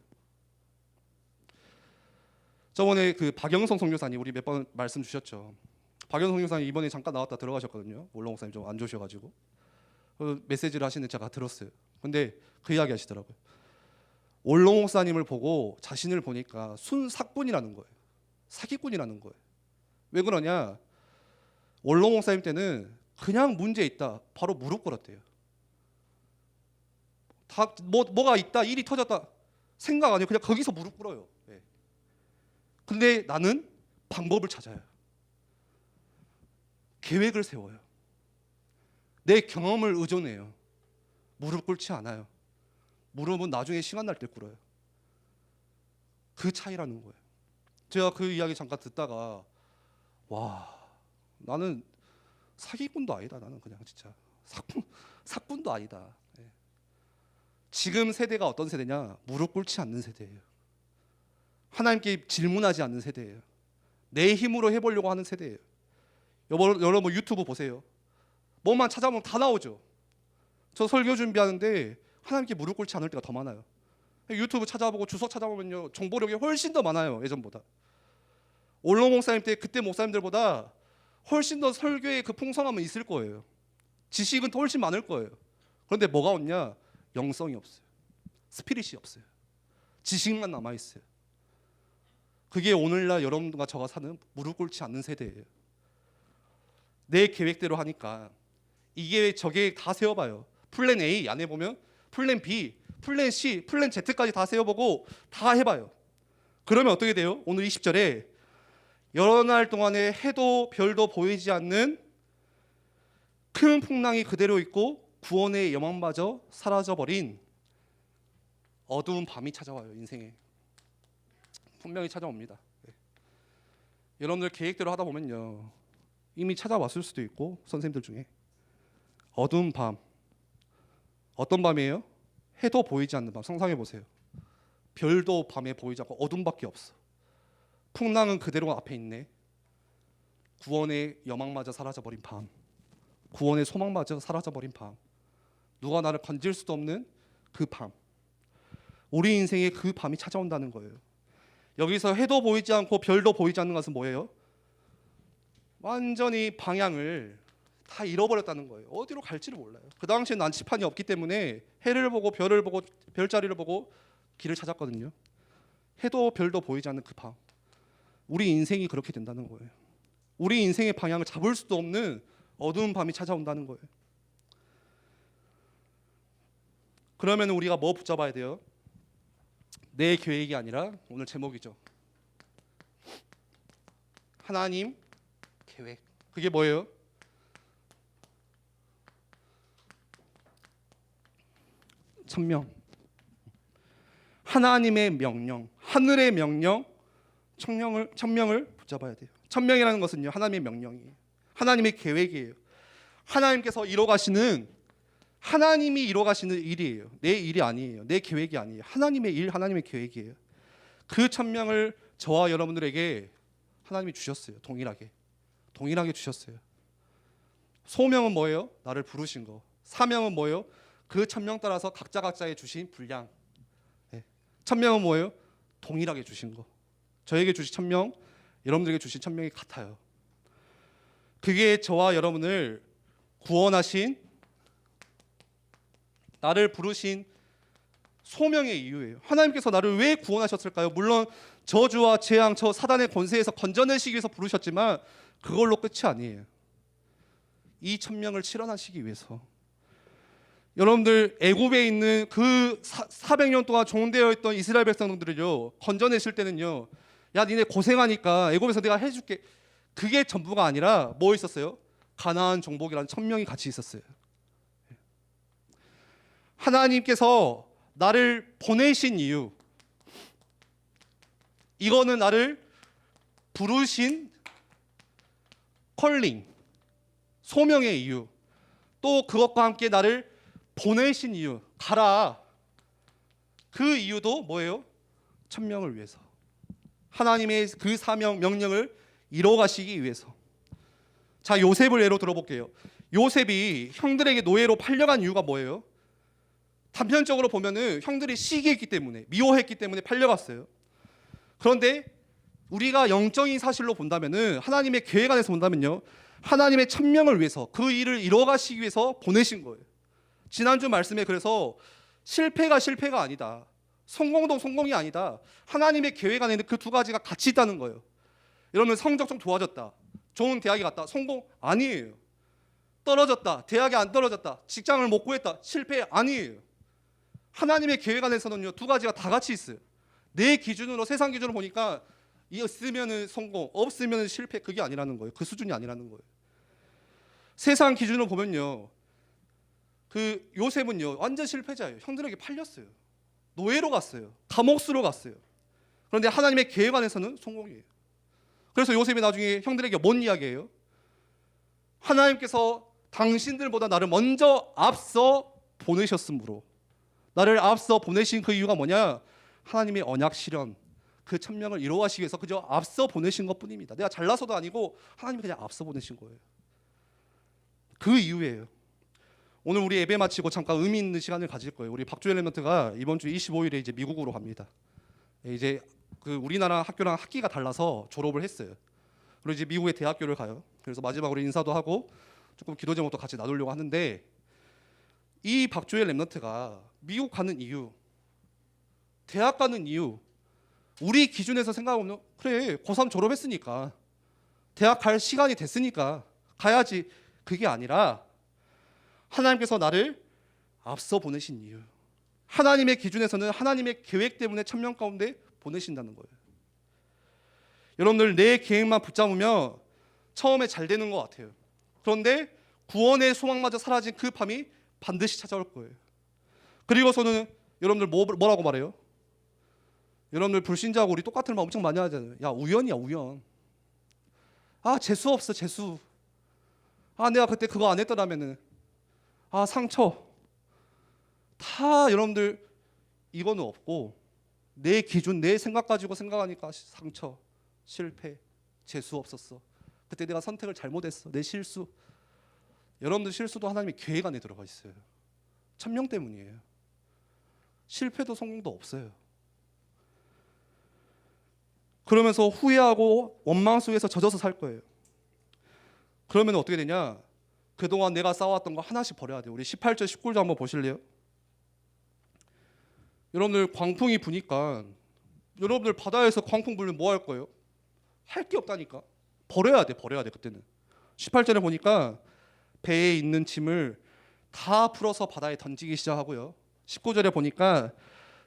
저번에 그 박영성 선교사님 우리 몇 번 말씀 주셨죠. 박영성 선교사님 이번에 잠깐 나왔다 들어가셨거든요. 올롱 목사님 좀 안 좋으셔가지고 메시지를 하시는데 제가 들었어요. 근데 그 이야기 하시더라고요. 올롱 목사님을 보고 자신을 보니까 순삭꾼이라는 거예요. 사기꾼이라는 거예요. 왜 그러냐? 올롱 목사님 때는 그냥 문제 있다 바로 무릎 꿇었대요. 다 뭐가 있다, 일이 터졌다 생각 아니에요. 그냥 거기서 무릎 꿇어요. 근데 나는 방법을 찾아요. 계획을 세워요. 내 경험을 의존해요. 무릎 꿇지 않아요. 무릎은 나중에 시간 날 때 꿇어요. 그 차이라는 거예요. 제가 그 이야기 잠깐 듣다가 와, 나는 사기꾼도 아니다. 나는 그냥 진짜 사꾼도 아니다. 예. 지금 세대가 어떤 세대냐? 무릎 꿇지 않는 세대예요. 하나님께 질문하지 않는 세대예요. 내 힘으로 해보려고 하는 세대예요. 여러분 유튜브 보세요. 뭐만 찾아보면 다 나오죠. 저 설교 준비하는데 하나님께 무릎 꿇지 않을 때가 더 많아요. 유튜브 찾아보고 주소 찾아보면요, 정보력이 훨씬 더 많아요. 예전보다. 올로 목사님 때 그때 목사님들보다 훨씬 더 설교의 그 풍성함은 있을 거예요. 지식은 더 훨씬 많을 거예요. 그런데 뭐가 없냐? 영성이 없어요. 스피릿이 없어요. 지식만 남아 있어요. 그게 오늘날 여러분과 저가 사는 무릎 꿇지 않는 세대예요. 내 계획대로 하니까 이 계획 저 계획 다 세워봐요. 플랜 A 안에 보면 플랜 B, 플랜 C, 플랜 Z까지 다 세워보고 다 해봐요. 그러면 어떻게 돼요? 오늘 20절에 여러 날 동안에 해도 별도 보이지 않는 큰 풍랑이 그대로 있고 구원의 여망마저 사라져버린 어두운 밤이 찾아와요. 인생에 분명히 찾아옵니다. 네. 여러분들 계획대로 하다 보면요, 이미 찾아왔을 수도 있고, 선생님들 중에 어두운 밤, 어떤 밤이에요? 해도 보이지 않는 밤. 상상해 보세요. 별도 밤에 보이지 않고 어둠밖에 없어. 풍랑은 그대로 앞에 있네. 구원의 여망마저 사라져버린 밤, 구원의 소망마저 사라져버린 밤, 누가 나를 건질 수도 없는 그 밤, 우리 인생에 그 밤이 찾아온다는 거예요. 여기서 해도 보이지 않고 별도 보이지 않는 것은 뭐예요? 완전히 방향을 다 잃어버렸다는 거예요. 어디로 갈지를 몰라요. 그 당시에 난치판이 없기 때문에 해를 보고 별을 보고 별자리를 보고 길을 찾았거든요. 해도 별도 보이지 않는 그 밤, 우리 인생이 그렇게 된다는 거예요. 우리 인생의 방향을 잡을 수도 없는 어두운 밤이 찾아온다는 거예요. 그러면 우리가 뭐 붙잡아야 돼요? 내 계획이 아니라, 오늘 제목이죠, 하나님 계획. 그게 뭐예요? 천명. 하나님의 명령, 하늘의 명령, 천명을 붙잡아야 돼요. 천명이라는 것은요, 하나님의 명령이에요. 하나님의 계획이에요. 하나님께서 하나님이 이뤄가시는 일이에요. 내 일이 아니에요. 내 계획이 아니에요. 하나님의 일, 하나님의 계획이에요. 그 천명을 저와 여러분들에게 하나님이 주셨어요. 동일하게 주셨어요. 소명은 뭐예요? 나를 부르신 거. 사명은 뭐예요? 그 천명 따라서 각자의 주신 분량. 네. 천명은 뭐예요? 동일하게 주신 거. 저에게 주신 천명, 여러분들에게 주신 천명이 같아요. 그게 저와 여러분을 구원하신, 나를 부르신 소명의 이유예요. 하나님께서 나를 왜 구원하셨을까요? 물론 저주와 재앙, 저 사단의 권세에서 건져내시기 위해서 부르셨지만 그걸로 끝이 아니에요. 이 천명을 실현하시기 위해서. 여러분들 애굽에 있는 그 400년 동안 종되어 있던 이스라엘 백성들을요, 건져내실 때는요, 야 니네 고생하니까 애굽에서 내가 해줄게, 그게 전부가 아니라 뭐 있었어요? 가나안 정복이라는 천명이 같이 있었어요. 하나님께서 나를 보내신 이유, 이거는 나를 부르신 컬링, 소명의 이유, 또 그것과 함께 나를 보내신 이유, 가라, 그 이유도 뭐예요? 천명을 위해서, 하나님의 그 사명, 명령을 이뤄가시기 위해서. 자, 요셉을 예로 들어볼게요. 요셉이 형들에게 노예로 팔려간 이유가 뭐예요? 단편적으로 보면은 형들이 시기했기 때문에, 미워했기 때문에 팔려갔어요. 그런데 우리가 영적인 사실로 본다면은, 하나님의 계획 안에서 본다면요, 하나님의 천명을 위해서, 그 일을 이뤄가시기 위해서 보내신 거예요. 지난주 말씀에 그래서 실패가 아니다, 성공도 성공이 아니다, 하나님의 계획 안에는 그 두 가지가 같이 있다는 거예요. 여러분, 성적 좀 좋아졌다, 좋은 대학에 갔다, 성공 아니에요. 떨어졌다, 대학에 안 떨어졌다, 직장을 못 구했다, 실패 아니에요. 하나님의 계획 안에서는요, 두 가지가 다 같이 있어요. 내 기준으로, 세상 기준으로 보니까 있으면은 성공, 없으면은 실패, 그게 아니라는 거예요. 그 수준이 아니라는 거예요. 세상 기준으로 보면요, 그 요셉은요 완전 실패자예요. 형들에게 팔렸어요. 노예로 갔어요. 감옥수로 갔어요. 그런데 하나님의 계획 안에서는 성공이에요. 그래서 요셉이 나중에 형들에게 뭔 이야기예요? 하나님께서 당신들보다 나를 먼저 앞서 보내셨으므로, 나를 앞서 보내신 그 이유가 뭐냐? 하나님의 언약 실현, 그 천명을 이루어하시기 위해서 그저 앞서 보내신 것뿐입니다. 내가 잘나서도 아니고 하나님이 그냥 앞서 보내신 거예요. 그 이유예요. 오늘 우리 예배 마치고 잠깐 의미 있는 시간을 가질 거예요. 우리 박주일 랩런트가 이번 주 25일에 이제 미국으로 갑니다. 이제 그 우리나라 학교랑 학기가 달라서 졸업을 했어요. 그리고 이제 미국의 대학교를 가요. 그래서 마지막으로 인사도 하고 조금 기도 제목도 같이 나누려고 하는데, 이 박주일 랩런트가 미국 가는 이유, 대학 가는 이유, 우리 기준에서 생각하면 그래 고3 졸업했으니까 대학 갈 시간이 됐으니까 가야지, 그게 아니라 하나님께서 나를 앞서 보내신 이유, 하나님의 기준에서는 하나님의 계획 때문에 천명 가운데 보내신다는 거예요. 여러분들 내 계획만 붙잡으면 처음에 잘 되는 것 같아요. 그런데 구원의 소망마저 사라진 그 밤이 반드시 찾아올 거예요. 그리고서는 여러분들 뭐라고 말해요? 여러분들 불신자하고 우리 똑같은 말 엄청 많이 하잖아요. 야 우연이야 우연. 아 재수 없어 재수. 아 내가 그때 그거 안 했더라면은. 아 상처. 다 여러분들 이거는 없고, 내 기준 내 생각 가지고 생각하니까 상처, 실패, 재수 없었어. 그때 내가 선택을 잘못했어. 내 실수. 여러분들 실수도 하나님의 계획 안에 들어가 있어요. 천명 때문이에요. 실패도 성공도 없어요. 그러면서 후회하고 원망 속에서 젖어서 살 거예요. 그러면 어떻게 되냐? 그동안 내가 쌓아왔던 거 하나씩 버려야 돼요. 우리 18절 19절 한번 보실래요? 여러분들 광풍이 부니까, 여러분들 바다에서 광풍 불면 뭐 할 거예요? 할 게 없다니까. 버려야 돼 그때는. 18절에 보니까 배에 있는 짐을 다 풀어서 바다에 던지기 시작하고요. 19절에 보니까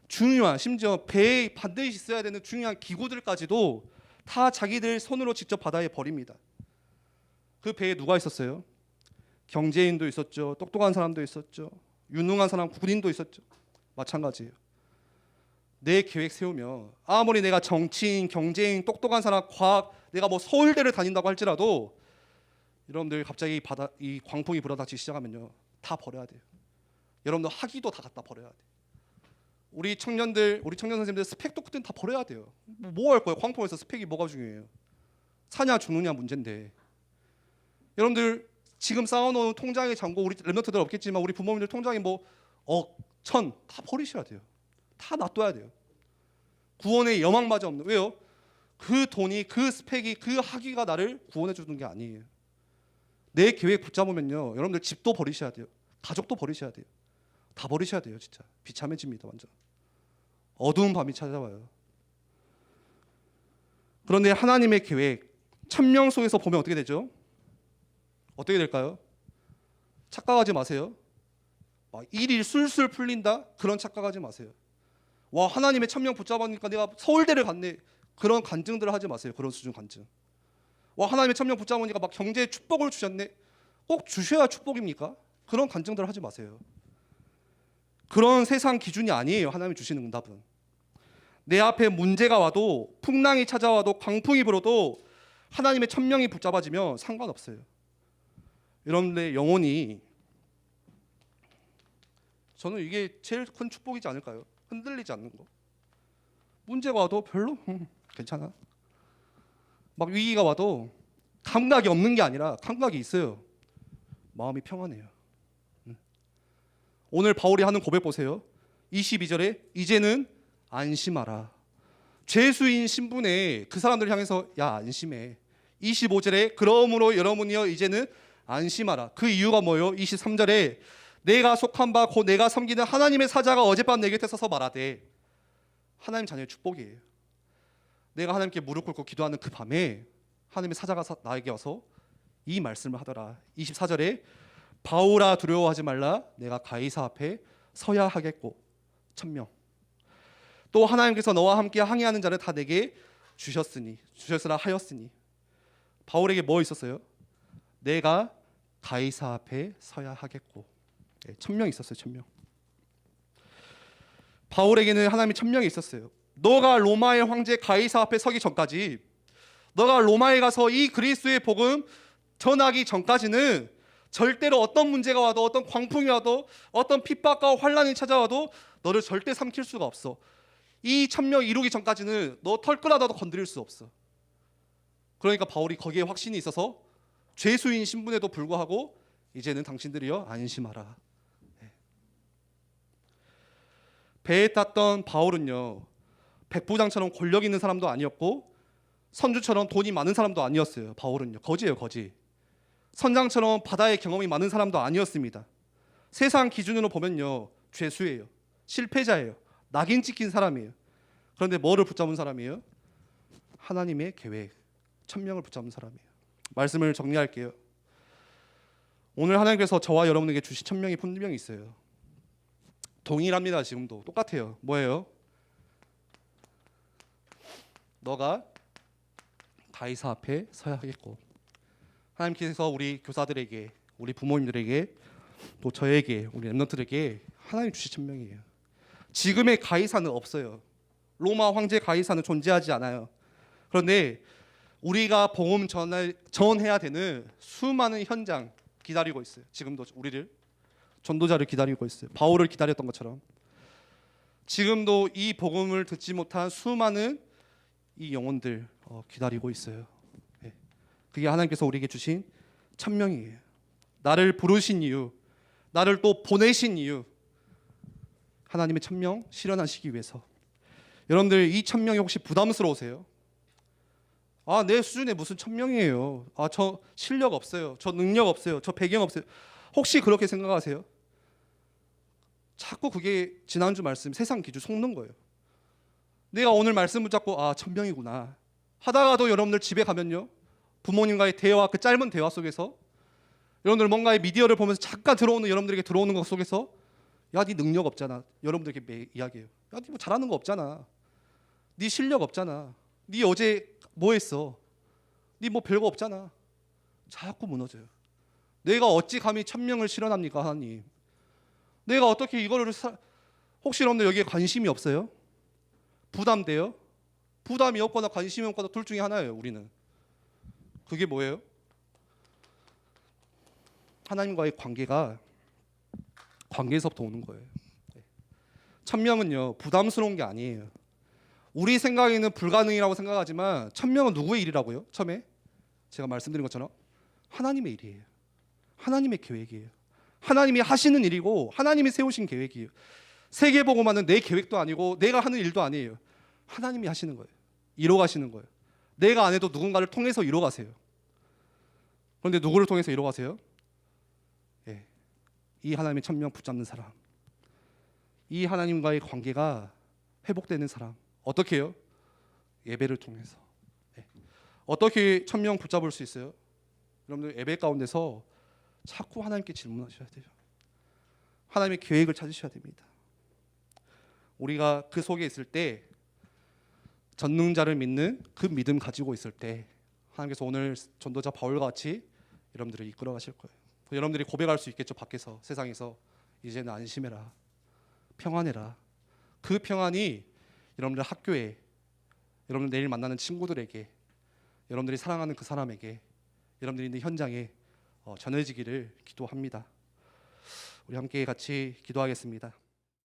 중요한, 심지어 배에 반드시 있어야 되는 중요한 기구들까지도 다 자기들 손으로 직접 바다에 버립니다. 그 배에 누가 있었어요? 경제인도 있었죠. 똑똑한 사람도 있었죠. 유능한 사람, 군인도 있었죠. 마찬가지예요. 내 계획 세우면 아무리 내가 정치인, 경제인, 똑똑한 사람, 과학, 내가 뭐 서울대를 다닌다고 할지라도 여러분들 갑자기 이 광풍이 불어닥치기 시작하면요 다 버려야 돼요. 여러분들 학위도 다 갖다 버려야 돼요. 우리 청년 선생님들 스펙도 그때는 다 버려야 돼요. 뭐 할 거예요? 광풍에서 스펙이 뭐가 중요해요? 사냐 죽느냐 문제인데. 여러분들 지금 쌓아놓은 통장의 잔고, 우리 랩런트들 없겠지만 우리 부모님들 통장에 뭐 억, 천 다 버리셔야 돼요. 다 놔둬야 돼요. 구원의 여망마저 없는. 왜요? 그 돈이, 그 스펙이, 그 학위가 나를 구원해 주는 게 아니에요. 내 계획 붙잡으면요 여러분들 집도 버리셔야 돼요. 가족도 버리셔야 돼요. 다 버리셔야 돼요. 진짜 비참해집니다. 완전 어두운 밤이 찾아와요. 그런데 하나님의 계획, 천명 속에서 보면 어떻게 되죠? 어떻게 될까요? 착각하지 마세요. 일이 술술 풀린다? 그런 착각하지 마세요. 와 하나님의 천명 붙잡으니까 내가 서울대를 갔네, 그런 간증들을 하지 마세요. 그런 수준 간증. 와 하나님의 천명 붙잡으니까 막 경제에 축복을 주셨네, 꼭 주셔야 축복입니까? 그런 간증들을 하지 마세요. 그런 세상 기준이 아니에요. 하나님이 주시는 응답은. 내 앞에 문제가 와도, 풍랑이 찾아와도, 광풍이 불어도 하나님의 천명이 붙잡아지면 상관없어요. 여러분들의 영혼이, 저는 이게 제일 큰 축복이지 않을까요? 흔들리지 않는 거. 문제가 와도 별로 괜찮아. 막 위기가 와도 감각이 없는 게 아니라 감각이 있어요. 마음이 평안해요. 오늘 바울이 하는 고백 보세요. 22절에 이제는 안심하라. 죄수인 신분의 그 사람들 향해서 야 안심해. 25절에 그러므로 여러분이여 이제는 안심하라. 그 이유가 뭐예요? 23절에 내가 속한 바 곧 내가 섬기는 하나님의 사자가 어젯밤 내 곁에 서서 말하되, 하나님 자녀의 축복이에요. 내가 하나님께 무릎 꿇고 기도하는 그 밤에 하나님의 사자가 나에게 와서 이 말씀을 하더라. 24절에 바울아 두려워하지 말라. 내가 가이사 앞에 서야 하겠고. 천명. 또 하나님께서 너와 함께 항해하는 자를 다 내게 주셨으라 하였으니. 바울에게 뭐 있었어요? 내가 가이사 앞에 서야 하겠고. 천명이 있었어요. 천명. 바울에게는 하나님의 천명이 있었어요. 너가 로마의 황제 가이사 앞에 서기 전까지, 너가 로마에 가서 이 그리스도의 복음 전하기 전까지는 절대로 어떤 문제가 와도, 어떤 광풍이 와도, 어떤 핍박과 환란이 찾아와도 너를 절대 삼킬 수가 없어. 이 천명 이루기 전까지는 너 털끝하나도 건드릴 수 없어. 그러니까 바울이 거기에 확신이 있어서 죄수인 신분에도 불구하고 이제는 당신들이여 안심하라. 배에 탔던 바울은요, 백부장처럼 권력 있는 사람도 아니었고 선주처럼 돈이 많은 사람도 아니었어요. 바울은요, 거지예요, 거지. 선장처럼 바다의 경험이 많은 사람도 아니었습니다. 세상 기준으로 보면요, 죄수예요, 실패자예요, 낙인 찍힌 사람이에요. 그런데 뭐를 붙잡은 사람이에요? 하나님의 계획, 천명을 붙잡은 사람이에요. 말씀을 정리할게요. 오늘 하나님께서 저와 여러분에게 주신 천명이 분명히 있어요. 동일합니다. 지금도 똑같아요. 뭐예요? 너가 가이사 앞에 서야 하겠고, 하나님께서 우리 교사들에게, 우리 부모님들에게, 또 저에게, 우리 렘넌트들에게 하나님 주신 천명이에요. 지금의 가이사는 없어요. 로마 황제 가이사는 존재하지 않아요. 그런데 우리가 복음 전해야 되는 수많은 현장 기다리고 있어요. 지금도 우리를, 전도자를 기다리고 있어요. 바울을 기다렸던 것처럼 지금도 이 복음을 듣지 못한 수많은 이 영혼들 기다리고 있어요. 그게 하나님께서 우리에게 주신 천명이에요. 나를 부르신 이유, 나를 또 보내신 이유, 하나님의 천명 실현하시기 위해서. 여러분들 이 천명이 혹시 부담스러우세요? 아, 내 수준에 무슨 천명이에요. 아, 저 실력 없어요. 저 능력 없어요. 저 배경 없어요. 혹시 그렇게 생각하세요? 자꾸 그게 지난주 말씀 세상 기준 속는 거예요. 내가 오늘 말씀 붙잡고 아, 천명이구나 하다가도 여러분들 집에 가면요, 부모님과의 대화, 그 짧은 대화 속에서 여러분들 뭔가의 미디어를 보면서 잠깐 들어오는 여러분들에게 들어오는 것 속에서 야, 네 능력 없잖아. 여러분들에게 매 이야기해요. 야, 네 뭐 잘하는 거 없잖아. 네 실력 없잖아. 네 어제 뭐 했어? 네 뭐 별거 없잖아. 자꾸 무너져요. 내가 어찌 감히 천명을 실현합니까, 하나님? 내가 어떻게 이거를 혹시 여러분들 여기에 관심이 없어요? 부담돼요? 부담이 없거나 관심이 없거나 둘 중에 하나예요. 우리는 그게 뭐예요? 하나님과의 관계에서부터 오는 거예요. 천명은요, 부담스러운 게 아니에요. 우리 생각에는 불가능이라고 생각하지만 천명은 누구의 일이라고요? 처음에 제가 말씀드린 것처럼 하나님의 일이에요. 하나님의 계획이에요. 하나님이 하시는 일이고 하나님이 세우신 계획이에요. 세계복음화는 내 계획도 아니고 내가 하는 일도 아니에요. 하나님이 하시는 거예요. 이뤄가시는 거예요. 내가 안 해도 누군가를 통해서 이뤄가세요. 그런데 누구를 통해서 이뤄가세요? 이 하나님의 천명 붙잡는 사람, 이 하나님과의 관계가 회복되는 사람. 어떻게 해요? 예배를 통해서. 어떻게 천명 붙잡을 수 있어요? 여러분들 예배 가운데서 자꾸 하나님께 질문하셔야 돼요. 하나님의 계획을 찾으셔야 됩니다. 우리가 그 속에 있을 때, 전능자를 믿는 그 믿음 가지고 있을 때 하나님께서 오늘 전도자 바울과 같이 여러분들을 이끌어 가실 거예요. 여러분들이 고백할 수 있겠죠. 밖에서, 세상에서 이제는 안심해라, 평안해라. 그 평안이 여러분들 학교에, 여러분들 내일 만나는 친구들에게, 여러분들이 사랑하는 그 사람에게, 여러분들이 있는 현장에 전해지기를 기도합니다. 우리 함께 같이 기도하겠습니다.